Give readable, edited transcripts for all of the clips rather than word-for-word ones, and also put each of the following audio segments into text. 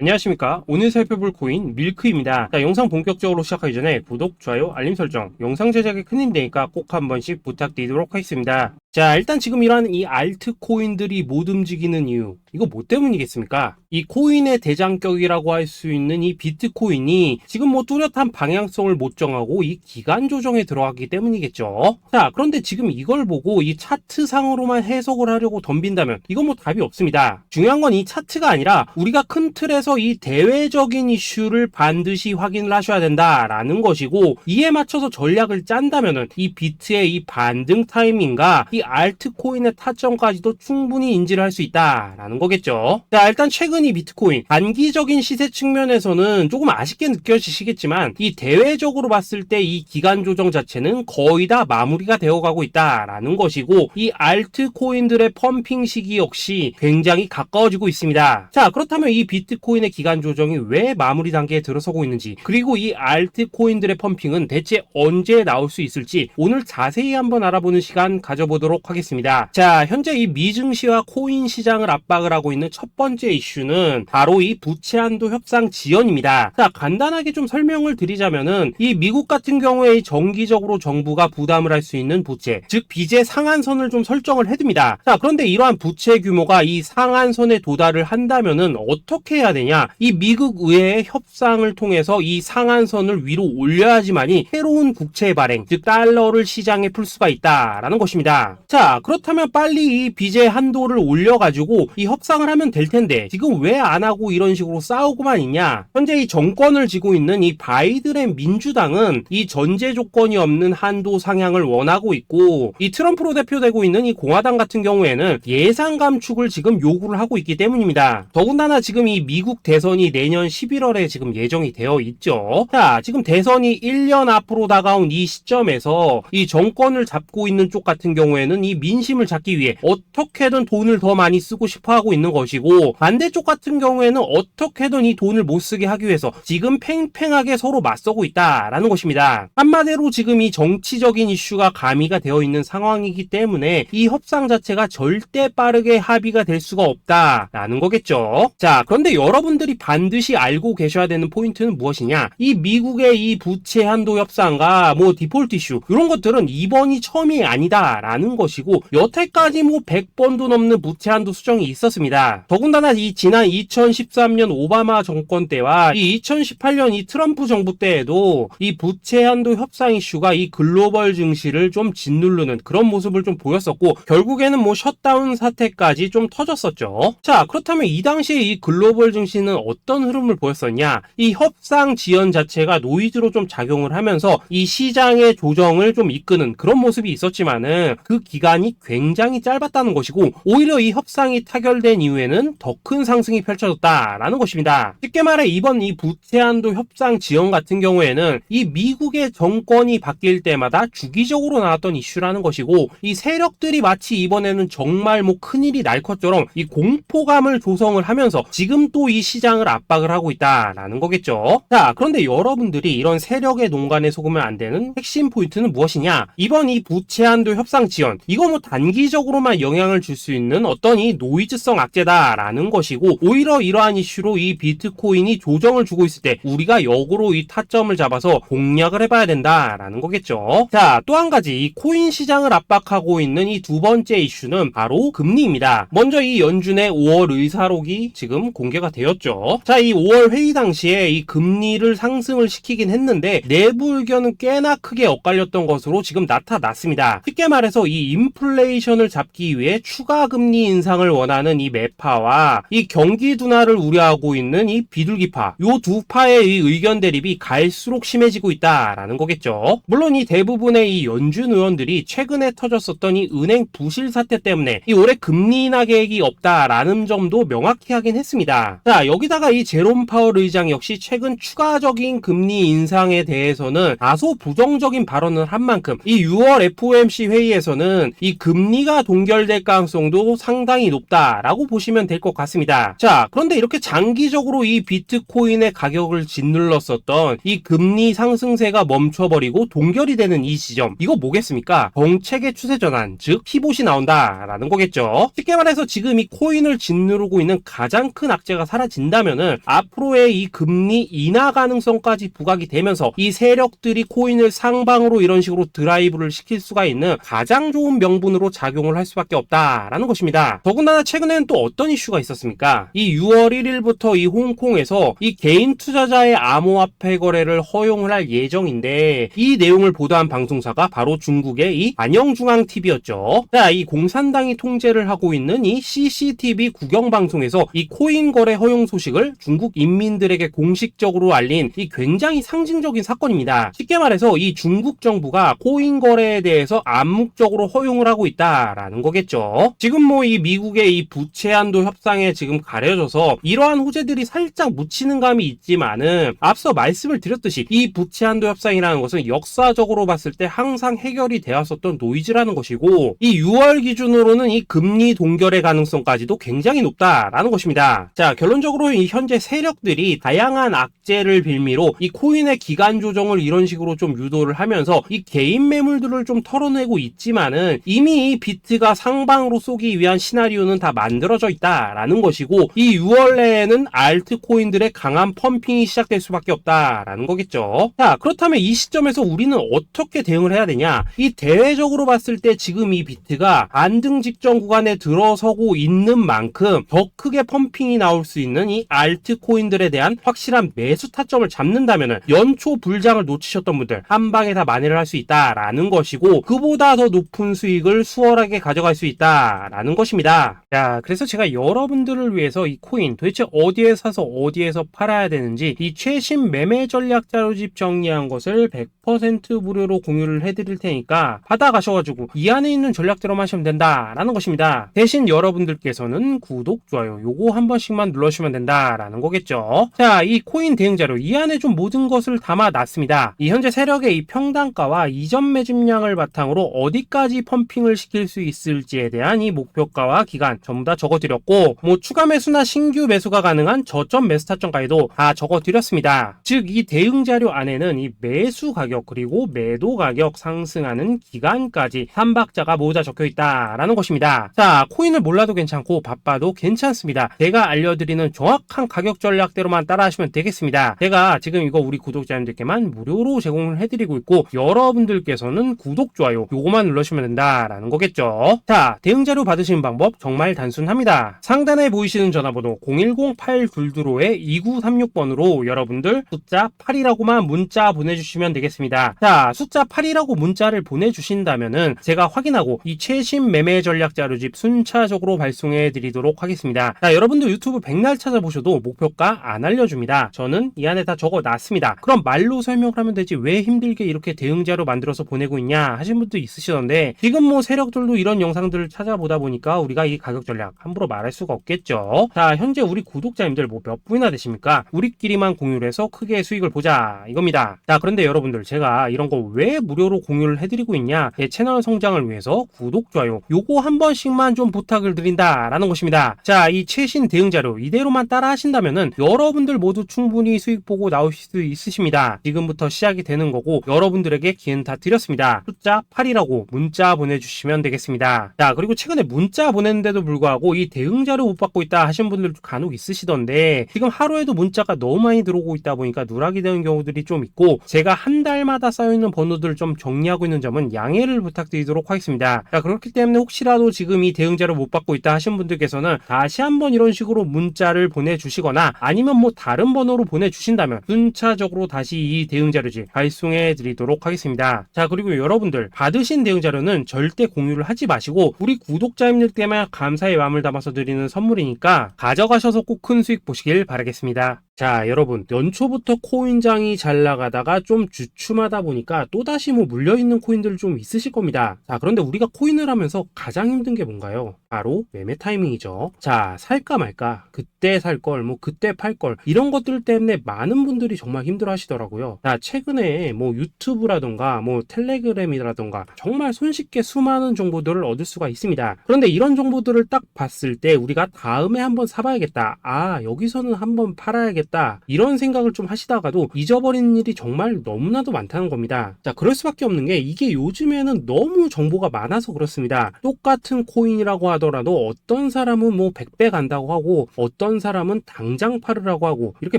안녕하십니까. 오늘 살펴볼 코인 밀크입니다. 자, 영상 본격적으로 시작하기 전에 구독, 좋아요, 알림 설정, 영상 제작에 큰 힘 되니까 꼭 한 번씩 부탁드리도록 하겠습니다. 자, 일단 지금 이러한 이 알트 코인들이 못 움직이는 이유, 이거 뭐 때문이겠습니까? 이 코인의 대장격이라고 할 수 있는 이 비트코인이 지금 뭐 뚜렷한 방향성을 못 정하고 이 기간 조정에 들어가기 때문이겠죠. 자, 그런데 지금 이걸 보고 이 차트상으로만 해석을 하려고 덤빈다면 이건 뭐 답이 없습니다. 중요한 건 이 차트가 아니라 우리가 큰 틀에서 이 대외적인 이슈를 반드시 확인을 하셔야 된다라는 것이고, 이에 맞춰서 전략을 짠다면은 이 비트의 이 반등 타이밍과 이 알트코인의 타점까지도 충분히 인지를 할 수 있다라는 거겠죠. 자, 일단 최근 이 비트코인 단기적인 시세 측면에서는 조금 아쉽게 느껴지시겠지만 이 대외적으로 봤을 때 이 기간 조정 자체는 거의 다 마무리가 되어가고 있다라는 것이고, 이 알트코인들의 펌핑 시기 역시 굉장히 가까워지고 있습니다. 자, 그렇다면 이 비트코인의 기간 조정이 왜 마무리 단계에 들어서고 있는지, 그리고 이 알트코인들의 펌핑은 대체 언제 나올 수 있을지 오늘 자세히 한번 알아보는 시간 가져보도록 하겠습니다. 자, 현재 이 미증시와 코인 시장을 압박을 하고 있는 첫 번째 이슈는 바로 이 부채 한도 협상 지연입니다. 자, 간단하게 좀 설명을 드리자면은 이 미국 같은 경우에 정기적으로 정부가 부담을 할 수 있는 부채, 즉 빚의 상한선을 좀 설정을 해둡니다. 자, 그런데 이러한 부채 규모가 이 상한선에 도달을 한다면은 어떻게 해야 되냐? 이 미국 의회의 협상을 통해서 이 상한선을 위로 올려야지만이 새로운 국채 발행, 즉 달러를 시장에 풀 수가 있다라는 것입니다. 자, 그렇다면 빨리 이 빚의 한도를 올려가지고 이 협상을 하면 될 텐데 지금 왜 안 하고 이런 식으로 싸우고만 있냐? 현재 이 정권을 쥐고 있는 이 바이든의 민주당은 이 전제 조건이 없는 한도 상향을 원하고 있고, 이 트럼프로 대표되고 있는 이 공화당 같은 경우에는 예산 감축을 지금 요구를 하고 있기 때문입니다. 더군다나 지금 이 미국 대선이 내년 11월에 지금 예정이 되어 있죠. 자, 지금 대선이 1년 앞으로 다가온 이 시점에서 이 정권을 잡고 있는 쪽 같은 경우에는 이 민심을 잡기 위해 어떻게든 돈을 더 많이 쓰고 싶어 하고 있는 것이고, 반대쪽 같은 경우에는 어떻게든 이 돈을 못 쓰게 하기 위해서 지금 팽팽하게 서로 맞서고 있다라는 것입니다. 한마디로 지금 이 정치적인 이슈가 가미가 되어 있는 상황이기 때문에 이 협상 자체가 절대 빠르게 합의가 될 수가 없다라는 거겠죠. 자, 그런데 여러분들이 반드시 알고 계셔야 되는 포인트는 무엇이냐? 이 미국의 이 부채 한도 협상과 뭐 디폴트 이슈, 이런 것들은 이번이 처음이 아니다라는 것이고, 여태까지 뭐 100번도 넘는 부채 한도 수정이 있었습니다. 더군다나 이 지난 2013년 오바마 정권 때와 이 2018년 이 트럼프 정부 때에도 이 부채 한도 협상 이슈가 이 글로벌 증시를 좀 짓누르는 그런 모습을 좀 보였었고, 결국에는 뭐 셧다운 사태까지 좀 터졌었죠. 자, 그렇다면 이 당시에 이 글로벌 증시는 어떤 흐름을 보였었냐? 이 협상 지연 자체가 노이즈로 좀 작용을 하면서 이 시장의 조정을 좀 이끄는 그런 모습이 있었지만은 그 기간이 굉장히 짧았다는 것이고, 오히려 이 협상이 타결된 이후에는 더 큰 상승이 펼쳐졌다라는 것입니다. 쉽게 말해 이번 이 부채 한도 협상 지연 같은 경우에는 이 미국의 정권이 바뀔 때마다 주기적으로 나왔던 이슈라는 것이고, 이 세력들이 마치 이번에는 정말 뭐 큰일이 날 것처럼 이 공포감을 조성을 하면서 지금 또 이 시장을 압박을 하고 있다라는 거겠죠. 자, 그런데 여러분들이 이런 세력의 농간에 속으면 안 되는 핵심 포인트는 무엇이냐? 이번 이 부채 한도 협상 지연, 이거 뭐 단기적으로만 영향을 줄 수 있는 어떤 이 노이즈성 악재다라는 것이고, 오히려 이러한 이슈로 이 비트코인이 조정을 주고 있을 때 우리가 역으로 이 타점을 잡아서 공략을 해봐야 된다라는 거겠죠. 자, 또 한 가지 이 코인 시장을 압박하고 있는 이 두 번째 이슈는 바로 금리입니다. 먼저 이 연준의 5월 의사록이 지금 공개가 되었죠. 자, 이 5월 회의 당시에 이 금리를 상승을 시키긴 했는데 내부 의견은 꽤나 크게 엇갈렸던 것으로 지금 나타났습니다. 쉽게 말해서 이 인플레이션을 잡기 위해 추가 금리 인상을 원하는 이 매파와 이 경기 둔화를 우려하고 있는 이 비둘기파, 요 두 파의 이 의견 대립이 갈수록 심해지고 있다라는 거겠죠. 물론 이 대부분의 이 연준 의원들이 최근에 터졌었던 이 은행 부실 사태 때문에 이 올해 금리 인하 계획이 없다라는 점도 명확히 하긴 했습니다. 자, 여기다가 이 제롬 파월 의장 역시 최근 추가적인 금리 인상에 대해서는 다소 부정적인 발언을 한 만큼 이 6월 FOMC 회의에서는 보면은 이 금리가 동결될 가능성도 상당히 높다라고 보시면 될 것 같습니다. 자, 그런데 이렇게 장기적으로 이 비트코인의 가격을 짓눌렀었던 이 금리 상승세가 멈춰버리고 동결이 되는 이 지점, 이거 뭐겠습니까? 정책의 추세 전환, 즉 피봇이 나온다라는 거겠죠. 쉽게 말해서 지금 이 코인을 짓누르고 있는 가장 큰 악재가 사라진다면은 앞으로의 이 금리 인하 가능성까지 부각이 되면서 이 세력들이 코인을 상방으로 이런 식으로 드라이브를 시킬 수가 있는 가장 좋은 명분으로 작용을 할 수밖에 없다라는 것입니다. 더군다나 최근에는 또 어떤 이슈가 있었습니까? 이 6월 1일부터 이 홍콩에서 이 개인 투자자의 암호화폐 거래를 허용을 할 예정인데, 이 내용을 보도한 방송사가 바로 중국의 이 안영중앙TV였죠. 자, 이 공산당이 통제를 하고 있는 이 CCTV 국영방송에서 이 코인 거래 허용 소식을 중국 인민들에게 공식적으로 알린 이 굉장히 상징적인 사건입니다. 쉽게 말해서 이 중국 정부가 코인 거래에 대해서 암묵적으로 허용을 하고 있다라는 거겠죠. 지금 뭐 이 미국의 이 부채 한도 협상에 지금 가려져서 이러한 호재들이 살짝 묻히는 감이 있지만은, 앞서 말씀을 드렸듯이 이 부채 한도 협상이라는 것은 역사적으로 봤을 때 항상 해결이 되었었던 노이즈라는 것이고, 이 6월 기준으로는 이 금리 동결의 가능성까지도 굉장히 높다라는 것입니다. 자, 결론적으로 이 현재 세력들이 다양한 악재를 빌미로 이 코인의 기간 조정을 이런 식으로 좀 유도를 하면서 이 개인 매물들을 좀 털어내고 있지만은, 이미 이 비트가 상방으로 쏘기 위한 시나리오는 다 만들어져 있다라는 것이고, 이 6월 내에는 알트코인들의 강한 펌핑이 시작될 수밖에 없다라는 거겠죠. 자, 그렇다면 이 시점에서 우리는 어떻게 대응을 해야 되냐? 이 대외적으로 봤을 때 지금 이 비트가 안등 직전 구간에 들어서고 있는 만큼 더 크게 펌핑이 나올 수 있는 이 알트코인들에 대한 확실한 매수 타점을 잡는다면은 연초 불장을 놓치셨던 분들 한 방에 다 만회를 할 수 있다라는 것이고, 그보다 더 높은 수익을 수월하게 가져갈 수 있다라는 것입니다. 자, 그래서 제가 여러분들을 위해서 이 코인 도대체 어디에 사서 어디에서 팔아야 되는지 이 최신 매매 전략 자료집 정리한 것을 100% 무료로 공유를 해드릴 테니까 받아가셔가지고 이 안에 있는 전략대로만 하시면 된다라는 것입니다. 대신 여러분들께서는 구독, 좋아요 요거 한 번씩만 눌러주시면 된다라는 거겠죠. 자, 이 코인 대응 자료 이 안에 좀 모든 것을 담아놨습니다. 이 현재 세력의 이 평단가와 이전 매집량을 바탕으로 어디까지 펌핑을 시킬 수 있을지에 대한 이 목표가와 기간 전부 다 적어드렸고, 뭐 추가 매수나 신규 매수가 가능한 저점 매수 타점까지도 다 적어드렸습니다. 즉 이 대응 자료 안에는 이 매수 가격 그리고 매도 가격 상승하는 기간까지 3박자가 모두 다 적혀있다라는 것입니다. 자, 코인을 몰라도 괜찮고 바빠도 괜찮습니다. 제가 알려드리는 정확한 가격 전략대로만 따라하시면 되겠습니다. 제가 지금 이거 우리 구독자님들께만 무료로 제공을 해드리고 있고, 여러분들께서는 구독, 좋아요 요거만 눌러주시면 된다라는 거겠죠. 자, 대응 자료 받으시는 방법 정말 단순합니다. 상단에 보이시는 전화번호 010-822-2936번으로 여러분들 숫자 8이라고만 문자 보내주시면 되겠습니다. 자, 숫자 8이라고 문자를 보내주신다면은 제가 확인하고 이 최신 매매 전략 자료집 순차적으로 발송해 드리도록 하겠습니다. 자, 여러분들 유튜브 백날 찾아보셔도 목표가 안 알려줍니다. 저는 이 안에 다 적어놨습니다. 그럼 말로 설명을 하면 되지 왜 힘들게 이렇게 대응 자료 만들어서 보내고 있냐 하신 분도 있으시던데, 지금 뭐 세력들도 이런 영상들을 찾아보다 보니까 우리가 이 가격 전략 함부로 말할 수가 없겠죠. 자, 현재 우리 구독자님들 뭐 몇 분이나 되십니까? 우리끼리만 공유를 해서 크게 수익을 보자 이겁니다. 자, 그런데 여러분들 제가 이런 거 왜 무료로 공유를 해드리고 있냐? 제 채널 성장을 위해서 구독, 좋아요 요거 한 번씩만 좀 부탁을 드린다라는 것입니다. 자, 이 최신 대응 자료 이대로만 따라 하신다면은 여러분들 모두 충분히 수익 보고 나오실 수 있으십니다. 지금부터 시작이 되는 거고 여러분들에게 기회는 다 드렸습니다. 숫자 8이라고 문자 보내주시면 되겠습니다. 자, 그리고 최근에 문자 보냈는데도 불구하고 이 대응 자료 못 받고 있다 하신 분들도 간혹 있으시던데, 지금 하루에도 문자가 너무 많이 들어오고 있다 보니까 누락이 되는 경우들이 좀 있고, 제가 한 달마다 쌓여있는 번호들을 좀 정리하고 있는 점은 양해를 부탁드리도록 하겠습니다. 자, 그렇기 때문에 혹시라도 지금 이 대응 자료 못 받고 있다 하신 분들께서는 다시 한번 이런 식으로 문자를 보내주시거나 아니면 뭐 다른 번호로 보내주신다면 순차적으로 다시 이 대응 자료집 발송해 드리도록 하겠습니다. 자, 그리고 여러분들 받으신 대응 자료는 절대 공유를 하지 마시고 우리 구독자님들께만 감사의 마음을 담아서 드리는 선물이니까 가져가셔서 꼭 큰 수익 보시길 바라겠습니다. 자, 여러분, 연초부터 코인장이 잘 나가다가 좀 주춤하다 보니까 또다시 뭐 물려있는 코인들 좀 있으실 겁니다. 자, 그런데 우리가 코인을 하면서 가장 힘든 게 뭔가요? 바로 매매 타이밍이죠. 자, 살까 말까, 그때 살 걸, 뭐 그때 팔 걸, 이런 것들 때문에 많은 분들이 정말 힘들어 하시더라고요. 자, 최근에 뭐 유튜브라던가 뭐 텔레그램이라던가 정말 손쉽게 수많은 정보들을 얻을 수가 있습니다. 그런데 이런 정보들을 딱 봤을 때 우리가 다음에 한번 사봐야겠다. 아, 여기서는 한번 팔아야겠다. 이런 생각을 좀 하시다가도 잊어버리는 일이 정말 너무나도 많다는 겁니다. 자, 그럴 수밖에 없는 게 이게 요즘에는 너무 정보가 많아서 그렇습니다. 똑같은 코인이라고 하더라도 어떤 사람은 뭐 100배 간다고 하고 어떤 사람은 당장 팔으라고 하고 이렇게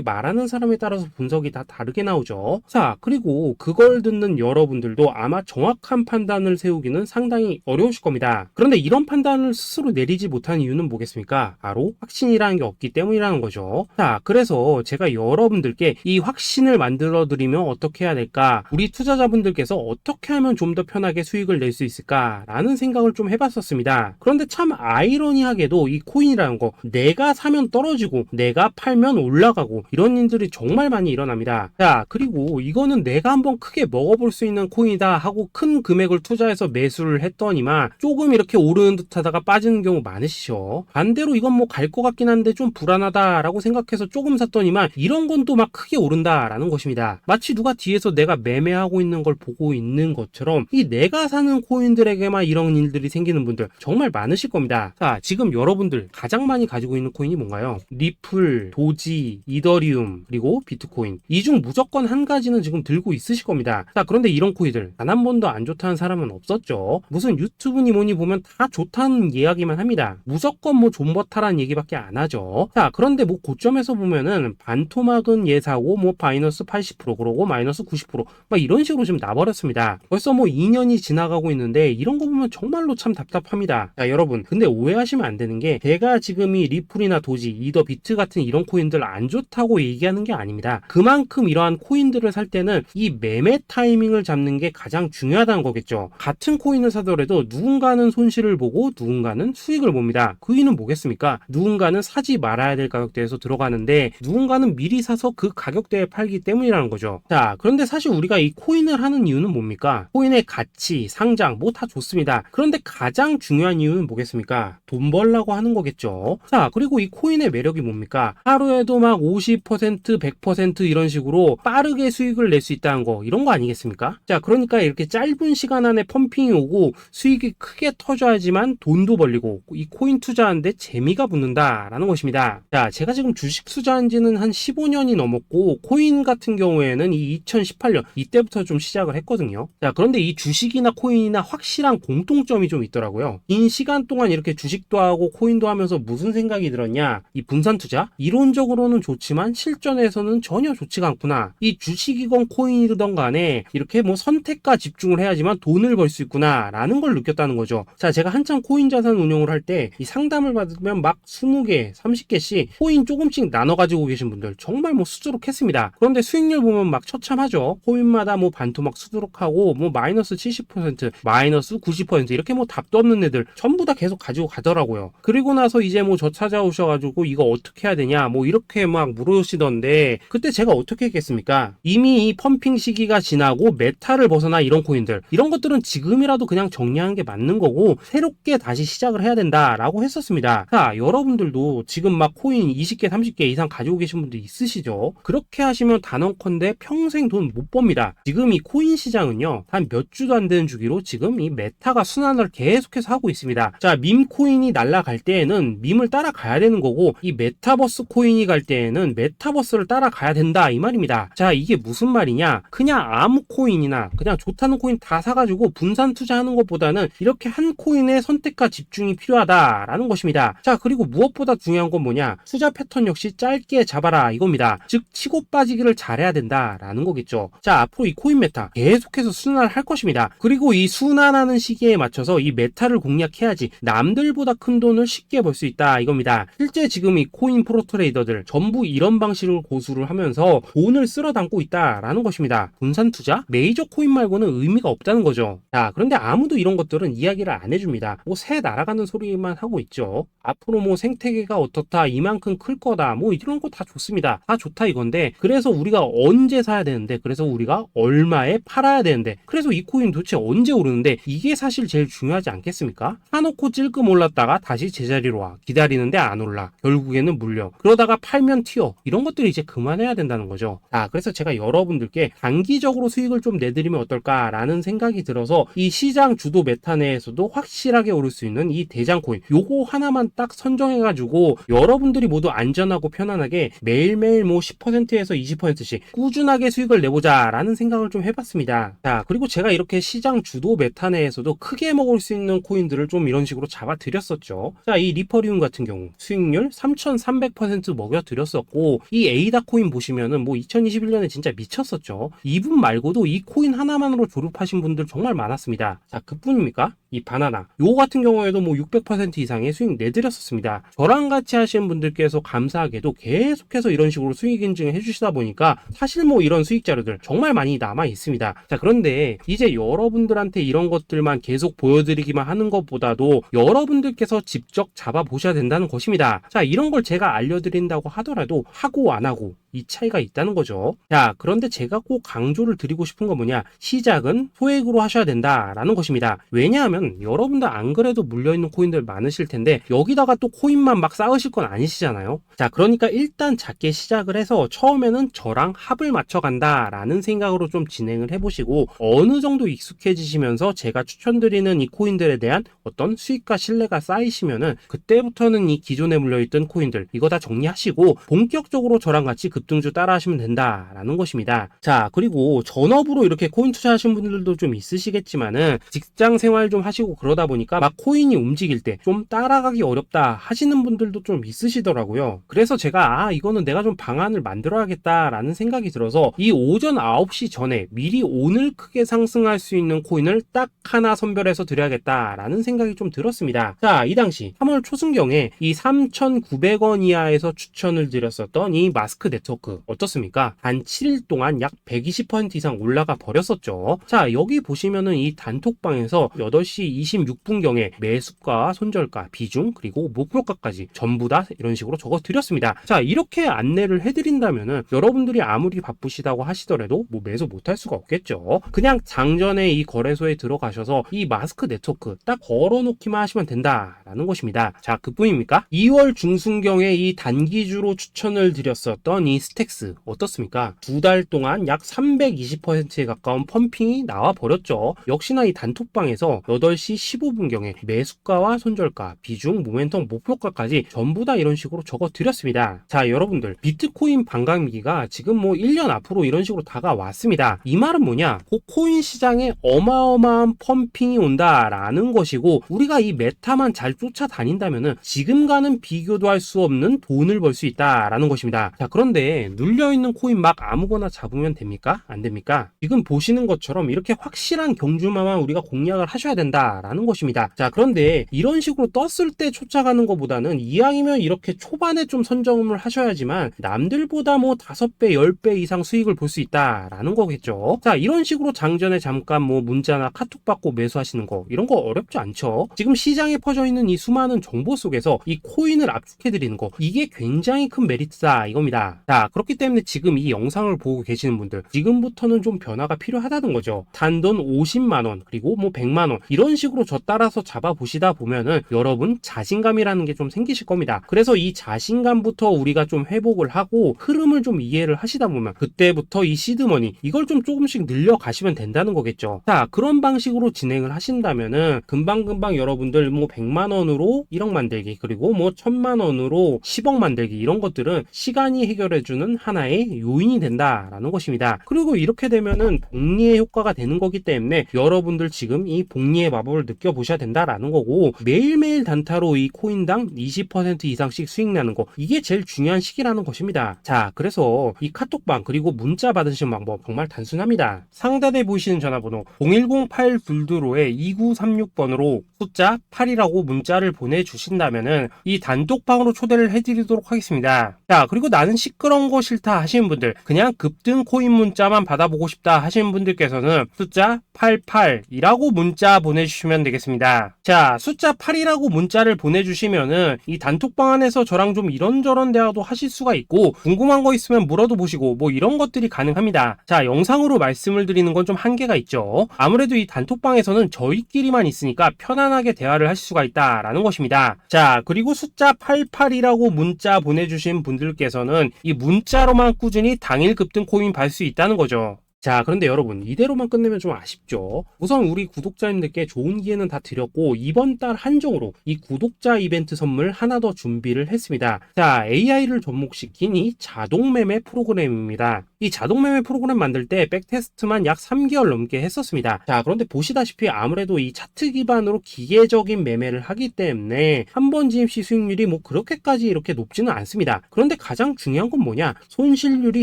말하는 사람에 따라서 분석이 다 다르게 나오죠. 자, 그리고 그걸 듣는 여러분들도 아마 정확한 판단을 세우기는 상당히 어려우실 겁니다. 그런데 이런 판단을 스스로 내리지 못한 이유는 뭐겠습니까? 바로 확신이라는 게 없기 때문이라는 거죠. 자, 그래서 제가 여러분들께 이 확신을 만들어 드리면 어떻게 해야 될까? 우리 투자자분들께서 어떻게 하면 좀 더 편하게 수익을 낼 수 있을까? 라는 생각을 좀 해봤었습니다. 그런데 참 아이러니하게도 이 코인이라는 거 내가 사면 떨어지고 내가 팔면 올라가고 이런 일들이 정말 많이 일어납니다. 자, 그리고 이거는 내가 한번 크게 먹어볼 수 있는 코인이다 하고 큰 금액을 투자해서 매수를 했더니만 조금 이렇게 오르는 듯 하다가 빠지는 경우 많으시죠. 반대로 이건 뭐 갈 것 같긴 한데 좀 불안하다라고 생각해서 조금 샀더니만 이런 건 또 막 크게 오른다라는 것입니다. 마치 누가 뒤에서 내가 매매하고 있는 걸 보고 있는 것처럼 이 내가 사는 코인들에게만 이런 일들이 생기는 분들 정말 많으실 겁니다. 자, 지금 여러분들 가장 많이 가지고 있는 코인이 뭔가요? 리플, 도지, 이더리움, 그리고 비트코인. 이 중 무조건 한 가지는 지금 들고 있으실 겁니다. 자, 그런데 이런 코인들 단 한 번도 안 좋다는 사람은 없었죠. 무슨 유튜브니 뭐니 보면 다 좋다는 이야기만 합니다. 무조건 뭐 존버타라는 얘기밖에 안 하죠. 자, 그런데 뭐 고점에서 보면은 반토막은 예사고 뭐 마이너스 80% 그러고 마이너스 90%막 이런 식으로 지금 나버렸습니다. 벌써 뭐 2년이 지나가고 있는데 이런 거 보면 정말로 참 답답합니다. 자, 여러분, 근데 오해하시면 안 되는 게 제가 지금 이 리플이나 도지, 이더 비트 같은 이런 코인들 안 좋다고 얘기하는 게 아닙니다. 그만큼 이러한 코인들을 살 때는 이 매매 타이밍을 잡는 게 가장 중요하다는 거겠죠. 같은 코인을 사더라도 누군가는 손실을 보고 누군가는 수익을 봅니다. 그 이유는 뭐겠습니까? 누군가는 사지 말아야 될 가격대에서 들어가는데 누군가는 미리 사서 그 가격대에 팔기 때문이라는 거죠. 자, 그런데 사실 우리가 이 코인을 하는 이유는 뭡니까? 코인의 가치, 상장 뭐 다 좋습니다. 그런데 가장 중요한 이유는 뭐겠습니까? 돈 벌라고 하는 거겠죠. 자, 그리고 이 코인의 매력이 뭡니까? 하루에도 막 50%, 100% 이런 식으로 빠르게 수익을 낼 수 있다는 거, 이런 거 아니겠습니까? 자, 그러니까 이렇게 짧은 시간 안에 펌핑이 오고 수익이 크게 터져야지만 돈도 벌리고 이 코인 투자하는데 재미가 붙는다라는 것입니다. 자, 제가 지금 주식 투자한 지는 한 15년이 넘었고 코인 같은 경우에는 이 2018년 이때부터 좀 시작을 했거든요. 자, 그런데 이 주식이나 코인이나 확실한 공통점이 좀 있더라고요. 긴 시간 동안 이렇게 주식도 하고 코인도 하면서 무슨 생각이 들었냐? 이 분산 투자? 이론적으로는 좋지만 실전에서는 전혀 좋지가 않구나. 이 주식이건 코인이든 간에 이렇게 뭐 선택과 집중을 해야지만 돈을 벌 수 있구나 라는 걸 느꼈다는 거죠. 자, 제가 한참 코인 자산 운용을 할 때 이 상담을 받으면 막 20개, 30개씩 코인 조금씩 나눠 가지고 계신 분들 정말 뭐 수두룩했습니다. 그런데 수익률 보면 막 처참하죠. 코인마다 뭐 반토막 수두룩하고 뭐 마이너스 70%, 마이너스 90% 이렇게 뭐 답도 없는 애들 전부 다 계속 가지고 가더라고요. 그리고 나서 이제 뭐 저 찾아오셔가지고 이거 어떻게 해야 되냐 뭐 이렇게 막 물으시던데 그때 제가 어떻게 했겠습니까? 이미 이 펌핑 시기가 지나고 메타를 벗어나 이런 코인들 이런 것들은 지금이라도 그냥 정리하는 게 맞는 거고 새롭게 다시 시작을 해야 된다라고 했었습니다. 자, 여러분들도 지금 막 코인 20개, 30개 이상 가지고 계신 분들 있으시죠? 그렇게 하시면 단언컨대 평생 돈 못 법니다. 지금 이 코인 시장은요 한 몇 주도 안 되는 주기로 지금 이 메타가 순환을 계속해서 하고 있습니다. 자, 밈 코인이 날아갈 때에는 밈을 따라가야 되는 거고 이 메타버스 코인이 갈 때에는 메타버스를 따라가야 된다 이 말입니다. 자, 이게 무슨 말이냐? 그냥 아무 코인이나 그냥 좋다는 코인 다 사가지고 분산 투자하는 것보다는 이렇게 한 코인에 선택과 집중이 필요하다라는 것입니다. 자, 그리고 무엇보다 중요한 건 뭐냐? 투자 패턴 역시 짧게 잡아라 이겁니다. 즉 치고 빠지기를 잘해야 된다라는 거겠죠. 자, 앞으로 이 코인 메타 계속해서 순환을 할 것입니다. 그리고 이 순환하는 시기에 맞춰서 이 메타를 공략해야지 남들보다 큰 돈을 쉽게 벌 수 있다 이겁니다. 실제 지금 이 코인 프로 트레이더들 전부 이런 방식을 고수를 하면서 돈을 쓸어 담고 있다라는 것입니다. 분산 투자? 메이저 코인 말고는 의미가 없다는 거죠. 자, 그런데 아무도 이런 것들은 이야기를 안 해줍니다. 뭐 새 날아가는 소리만 하고 있죠. 앞으로 뭐 생태계가 어떻다, 이만큼 클 거다, 뭐 이런 거 다 다 좋습니다. 다 좋다 이건데, 그래서 우리가 언제 사야 되는데, 그래서 우리가 얼마에 팔아야 되는데, 그래서 이 코인 도대체 언제 오르는데, 이게 사실 제일 중요하지 않겠습니까? 사놓고 찔끔 올랐다가 다시 제자리로 와, 기다리는데 안 올라, 결국에는 물려, 그러다가 팔면 튀어, 이런 것들을 이제 그만해야 된다는 거죠. 그래서 제가 여러분들께 단기적으로 수익을 좀 내드리면 어떨까라는 생각이 들어서 이 시장 주도 메타 내에서도 확실하게 오를 수 있는 이 대장 코인, 요거 하나만 딱 선정해가지고 여러분들이 모두 안전하고 편안하게 매일매일 뭐 10%에서 20%씩 꾸준하게 수익을 내보자 라는 생각을 좀 해봤습니다. 자, 그리고 제가 이렇게 시장 주도 메타 내에서도 크게 먹을 수 있는 코인들을 좀 이런 식으로 잡아드렸었죠. 자, 이 리퍼리움 같은 경우 수익률 3300% 먹여드렸었고, 이 에이다 코인 보시면은 뭐 2021년에 진짜 미쳤었죠. 이분 말고도 이 코인 하나만으로 졸업하신 분들 정말 많았습니다. 자, 그뿐입니까? 이 바나나 요거 같은 경우에도 뭐 600% 이상의 수익 내드렸었습니다. 저랑 같이 하시는 분들께서 감사하게도 계속해서 이런 식으로 수익 인증을 해주시다 보니까 사실 뭐 이런 수익 자료들 정말 많이 남아 있습니다. 자, 그런데 이제 여러분들한테 이런 것들만 계속 보여드리기만 하는 것보다도 여러분들께서 직접 잡아보셔야 된다는 것입니다. 자, 이런 걸 제가 알려드린다고 하더라도 하고 안 하고 이 차이가 있다는 거죠. 자, 그런데 제가 꼭 강조를 드리고 싶은 건 뭐냐, 시작은 소액으로 하셔야 된다라는 것입니다. 왜냐하면 여러분들 안 그래도 물려있는 코인들 많으실 텐데 여기다가 또 코인만 막 쌓으실 건 아니시잖아요. 자, 그러니까 일단 작게 시작을 해서 처음에는 저랑 합을 맞춰 간다라는 생각으로 좀 진행을 해보시고, 어느 정도 익숙해지시면서 제가 추천드리는 이 코인들에 대한 어떤 수익과 신뢰가 쌓이시면은 그때부터는 이 기존에 물려있던 코인들 이거 다 정리하시고 본격적으로 저랑 같이 급등주 따라 하시면 된다라는 것입니다. 자, 그리고 전업으로 이렇게 코인 투자하시는 분들도 좀 있으시겠지만은 직장 생활 좀 하시고 그러다 보니까 막 코인이 움직일 때 좀 따라가기 어렵다 하시는 분들도 좀 있으시더라고요. 그래서 제가 이거는 내가 좀 방안을 만들어야겠다라는 생각이 들어서 이 오전 9시 전에 미리 오늘 크게 상승할 수 있는 코인을 딱 하나 선별해서 드려야겠다라는 생각이 좀 들었습니다. 자, 이 당시 3월 초순경에 이 3,900원 이하에서 추천을 드렸었던 이 마스크 네트워크 어떻습니까? 단 7일 동안 약 120% 이상 올라가 버렸었죠. 자, 여기 보시면은 이 단톡방에서 8시 26분경에 매수가, 손절가, 비중, 그리고 목표가까지 전부 다 이런 식으로 적어 드렸습니다. 자, 이렇게 안내를 해드린다면은 여러분들이 아무리 바쁘시다고 하시더라도 뭐 매수 못할 수가 없겠죠. 그냥 장전에 이 거래소에 들어가셔서 이 마스크 네트워크 딱 걸어놓기만 하시면 된다라는 것입니다. 자, 그뿐입니까? 2월 중순경에 이 단기주로 추천을 드렸었던 이 스택스 어떻습니까? 2달 동안 약 320%에 가까운 펌핑이 나와 버렸죠. 역시나 이 단톡방에서 8시 15분경에 매수가와 손절가, 비중, 모멘텀, 목표가까지 전부 다 이런 식으로 적어 드렸습니다. 자, 여러분들 비트코인 반감기가 지금 뭐 1년 앞으로 이런 식으로 다가왔습니다. 이 말은 뭐냐? 코인 시장에 어마어마한 펌핑이 온다라는 것이고, 우리가 이 메타만 잘 쫓아다닌다면은 지금과는 비교도 할 수 없는 돈을 벌 수 있다라는 것입니다. 자, 그런데 눌려있는 코인 막 아무거나 잡으면 됩니까? 안 됩니까? 지금 보시는 것처럼 이렇게 확실한 경주마만 우리가 공략을 하셔야 된다라는 것입니다. 자, 그런데 이런 식으로 떴을 때 쫓아가는 것보다는 이왕이면 이렇게 초반에 좀 선점을 하셔야지만 남들보다 뭐 5배, 10배 이상 수익을 볼 수 있다라는 거겠죠. 자, 이런 식으로 장전에 잠깐 뭐 문자나 카톡 받고 매수하시는 거 이런 거 어렵지 않죠. 지금 시장에 퍼져 있는 이 수많은 정보 속에서 이 코인을 압축해드리는 거, 이게 굉장히 큰 메리트다 이겁니다. 자, 그렇기 때문에 지금 이 영상을 보고 계시는 분들 지금부터는 좀 변화가 필요하다는 거죠. 단돈 50만원 그리고 뭐 100만원 이런 식으로 저 따라서 잡아보시다 보면은 여러분 자신감이라는 게 좀 생기실 겁니다. 그래서 이 자신감부터 우리가 좀 회복을 하고 흐름을 좀 이해를 하시다 보면 그때부터 이 시드머니 이걸 좀 조금씩 늘려가시면 된다는 거겠죠. 자, 그런 방식으로 진행을 하신다면은 금방금방 여러분들 뭐 100만원으로 1억 만들기 그리고 뭐 1000만원으로 10억 만들기 이런 것들은 시간이 해결해주는 하나의 요인이 된다라는 것입니다. 그리고 이렇게 되면은 복리의 효과가 되는 거기 때문에 여러분들 지금 이 복리의 마법을 느껴보셔야 된다라는 거고, 매일매일 단타로 이 코인당 20% 이상씩 수익 나는 거, 이게 제일 중요한 시기라는 것입니다. 자, 그래서 이 카톡방 그리고 문자 받으시는 방법 정말 단순합니다. 상단에 보이시는 전화번호 010-822-2936번으로 숫자 8이라고 문자를 보내주신다면은 이 단톡방으로 초대를 해드리도록 하겠습니다. 자, 그리고 나는 시끄러 그런 거 싫다 하시는 분들, 그냥 급등 코인 문자만 받아보고 싶다 하시는 분들께서는 숫자 88이라고 문자 보내주시면 되겠습니다. 자, 숫자 8이라고 문자를 보내주시면은 이 단톡방 안에서 저랑 좀 이런저런 대화도 하실 수가 있고, 궁금한 거 있으면 물어도 보시고 뭐 이런 것들이 가능합니다. 자, 영상으로 말씀을 드리는 건 좀 한계가 있죠. 아무래도 이 단톡방에서는 저희끼리만 있으니까 편안하게 대화를 하실 수가 있다라는 것입니다. 자, 그리고 숫자 88이라고 문자 보내주신 분들께서는 이 문자로만 꾸준히 당일 급등 코인 받을 수 있다는 거죠. 자, 그런데 여러분, 이대로만 끝내면 좀 아쉽죠. 우선 우리 구독자님들께 좋은 기회는 다 드렸고, 이번 달 한정으로 이 구독자 이벤트 선물 하나 더 준비를 했습니다. 자, AI를 접목시킨 이 자동 매매 프로그램입니다. 이 자동 매매 프로그램 만들 때 백테스트만 약 3개월 넘게 했었습니다. 자, 그런데 보시다시피 아무래도 이 차트 기반으로 기계적인 매매를 하기 때문에 한 번 지임 시 수익률이 뭐 그렇게까지 이렇게 높지는 않습니다. 그런데 가장 중요한 건 뭐냐? 손실률이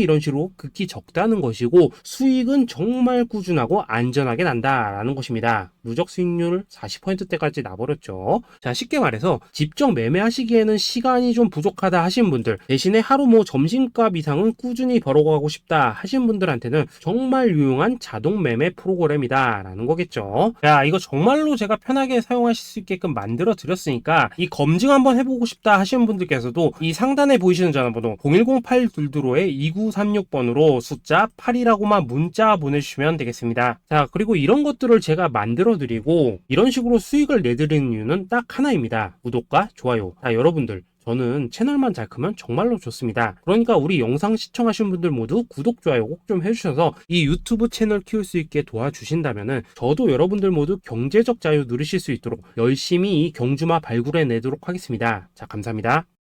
이런 식으로 극히 적다는 것이고, 수익은 정말 꾸준하고 안전하게 난다라는 것입니다. 누적 수익률 40%대까지 나버렸죠. 자, 쉽게 말해서 직접 매매하시기에는 시간이 좀 부족하다 하신 분들, 대신에 하루 뭐 점심값 이상은 꾸준히 벌어가고 싶다 하신 분들한테는 정말 유용한 자동 매매 프로그램이다 라는 거겠죠. 자, 이거 정말로 제가 편하게 사용하실 수 있게끔 만들어 드렸으니까 이 검증 한번 해보고 싶다 하시는 분들께서도 이 상단에 보이시는 전화번호 010-8222-2936번으로 숫자 8이라고만 문자 보내주시면 되겠습니다. 자, 그리고 이런 것들을 제가 만들어 드리고 이런 식으로 수익을 내드리는 이유는 딱 하나입니다. 구독과 좋아요. 자, 여러분들, 저는 채널만 잘 크면 정말로 좋습니다. 그러니까 우리 영상 시청하신 분들 모두 구독, 좋아요 꼭 좀 해주셔서 이 유튜브 채널 키울 수 있게 도와주신다면은 저도 여러분들 모두 경제적 자유 누리실 수 있도록 열심히 이 경주마 발굴해 내도록 하겠습니다. 자, 감사합니다.